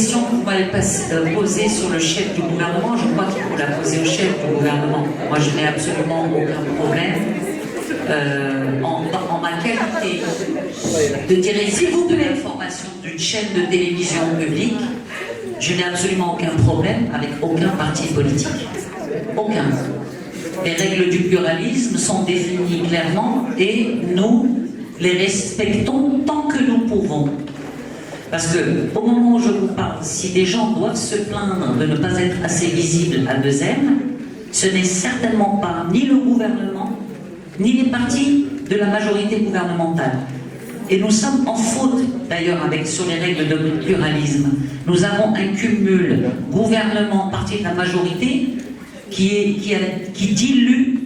question que vous m'avez posée sur le chef du gouvernement, je crois qu'il faut la poser au chef du gouvernement. Moi, je n'ai absolument aucun problème en ma qualité de directrice de l'information d'une chaîne de télévision publique. Je n'ai absolument aucun problème avec aucun parti politique. Aucun. Les règles du pluralisme sont définies clairement et nous les respectons tant que nous pouvons. Parce que, au moment où je vous parle, si des gens doivent se plaindre de ne pas être assez visibles à 2M, ce n'est certainement pas ni le gouvernement, ni les partis de la majorité gouvernementale. Et nous sommes en faute, d'ailleurs, sur les règles de pluralisme. Nous avons un cumul gouvernement-parti de la majorité qui dilue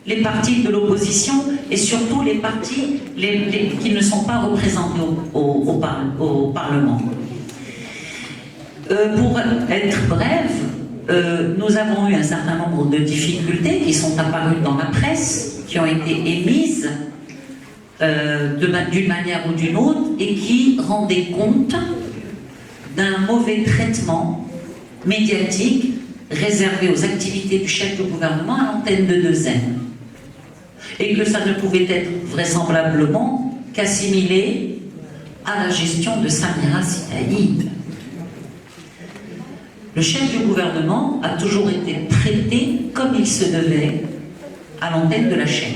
les partis de l'opposition et surtout les partis qui ne sont pas représentés au Parlement. Pour être brève, nous avons eu un certain nombre de difficultés qui sont apparues dans la presse, qui ont été émises d'une manière ou d'une autre et qui rendaient compte d'un mauvais traitement médiatique réservé aux activités du chef de gouvernement à l'antenne de 2M. Et que ça ne pouvait être vraisemblablement qu'assimilé à la gestion de Samira Sitaï. Le chef du gouvernement a toujours été traité comme il se devait à l'antenne de la chaîne,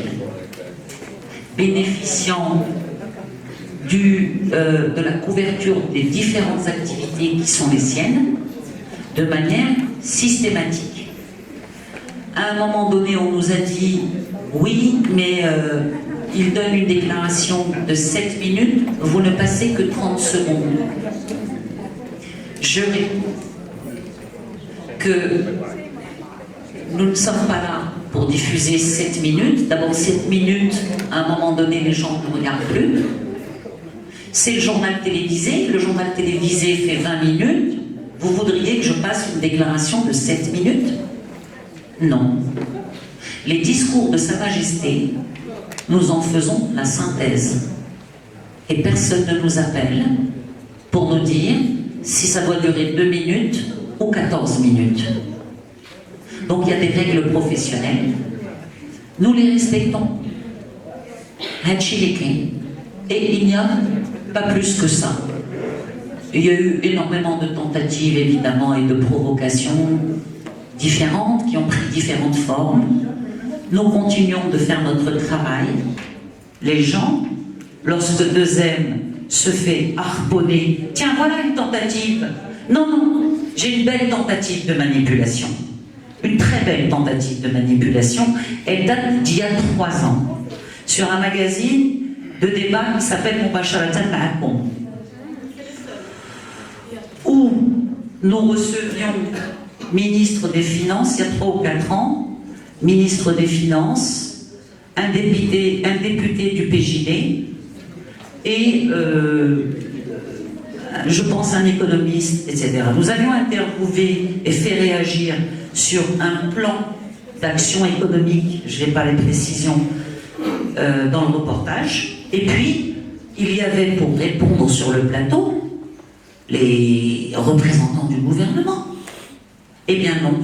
bénéficiant de la couverture des différentes activités qui sont les siennes, de manière systématique. À un moment donné, on nous a dit oui, mais il donne une déclaration de 7 minutes, vous ne passez que 30 secondes. Je réponds que nous ne sommes pas là pour diffuser 7 minutes. D'abord, 7 minutes, à un moment donné, les gens ne regardent plus. C'est le journal télévisé. Le journal télévisé fait 20 minutes. Vous voudriez que je passe une déclaration de 7 minutes? Non. Les discours de Sa Majesté, nous en faisons la synthèse. Et personne ne nous appelle pour nous dire si ça doit durer 2 minutes ou 14 minutes. Donc il y a des règles professionnelles. Nous les respectons. Et il n'y a pas plus que ça. Il y a eu énormément de tentatives, évidemment, et de provocations différentes, qui ont pris différentes formes. Nous continuons de faire notre travail. Les gens, lorsque 2M se fait harponner, tiens, voilà une tentative. Non, non, j'ai une belle tentative de manipulation. Une très belle tentative de manipulation. Elle date d'il y a 3 ans. Sur un magazine de débat qui s'appelle Mubasharatan Ma'akoum, où nous recevions ministre des Finances, il y a 3 ou 4 ans, ministre des Finances, un député du PJD, et je pense un économiste, etc. Nous avions interviewé et fait réagir sur un plan d'action économique, je n'ai pas les précisions dans le reportage, et puis il y avait pour répondre sur le plateau les représentants du gouvernement. Eh bien non.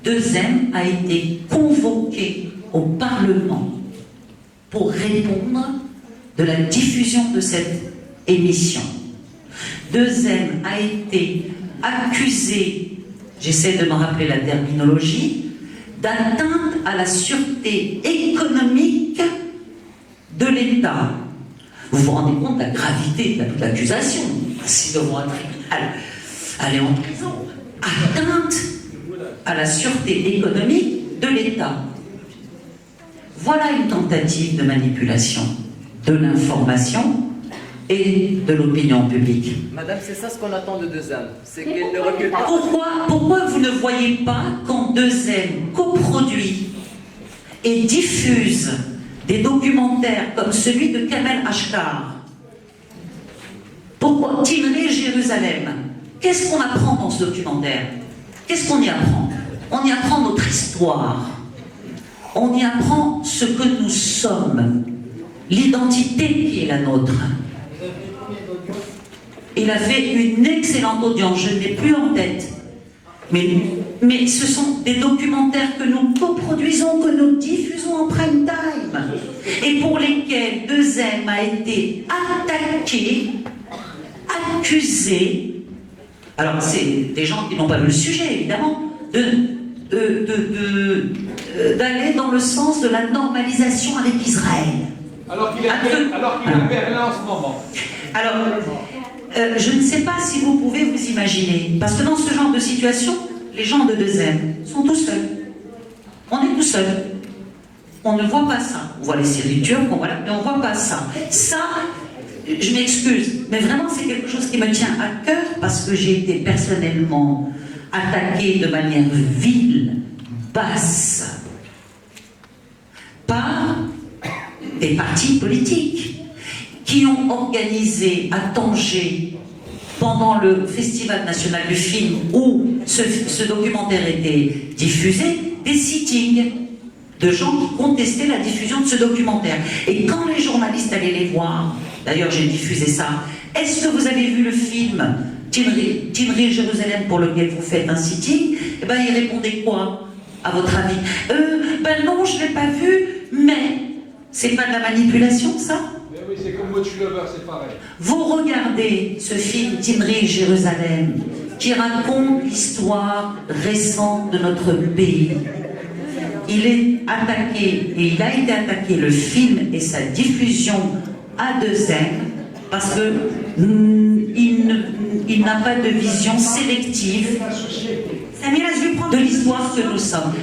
2M a été convoqué au Parlement pour répondre de la diffusion de cette émission. 2M a été accusé, j'essaie de me rappeler la terminologie, d'atteinte à la sûreté économique de l'État. Vous vous rendez compte de la gravité de toute l'accusation? Si devant un tribunal, aller en prison. Atteinte à la sûreté économique de l'État. Voilà une tentative de manipulation de l'information et de l'opinion publique. Madame, c'est ça ce qu'on attend de 2M, c'est qu'elle ne recule pas. Pourquoi vous ne voyez pas quand 2M coproduit et diffuse des documentaires comme celui de Kamel Ashkar? Pourquoi Timré Jérusalem? Qu'est-ce qu'on apprend dans ce documentaire? Qu'est-ce qu'on y apprend? On y apprend notre histoire. On y apprend ce que nous sommes, l'identité qui est la nôtre. Il a fait une excellente audience, je ne l'ai plus en tête. Mais ce sont des documentaires que nous coproduisons, que nous diffusons en prime time, et pour lesquels 2M a été attaqué, accusé. Alors, c'est des gens qui n'ont pas vu le sujet, évidemment, d'aller dans le sens de la normalisation avec Israël. Alors qu'il est à Berlin en ce moment. Alors, je ne sais pas si vous pouvez vous imaginer, parce que dans ce genre de situation, les gens de 2M sont tout seuls. On est tout seul. On ne voit pas ça. On voit les séries turques, mais on ne voit pas ça. Ça, je m'excuse, mais vraiment c'est quelque chose qui me tient à cœur parce que j'ai été personnellement attaquée de manière vile, basse, par des partis politiques qui ont organisé à Tanger, pendant le Festival national du film où ce documentaire était diffusé, des sittings de gens qui contestaient la diffusion de ce documentaire. Et quand les journalistes allaient les voir, d'ailleurs j'ai diffusé ça, est-ce que vous avez vu le film Timri Jérusalem pour lequel vous faites un sitting? Eh ben ils répondaient quoi, à votre avis? Ben non, je ne l'ai pas vu, mais c'est pas de la manipulation, ça? Oui, c'est comme Watch Lover, c'est pareil. Vous regardez ce film Timri Jérusalem qui raconte l'histoire récente de notre pays. Il est attaqué, et il a été attaqué, le film et sa diffusion à 2M, parce que il n'a pas de vision sélective de l'histoire que nous sommes.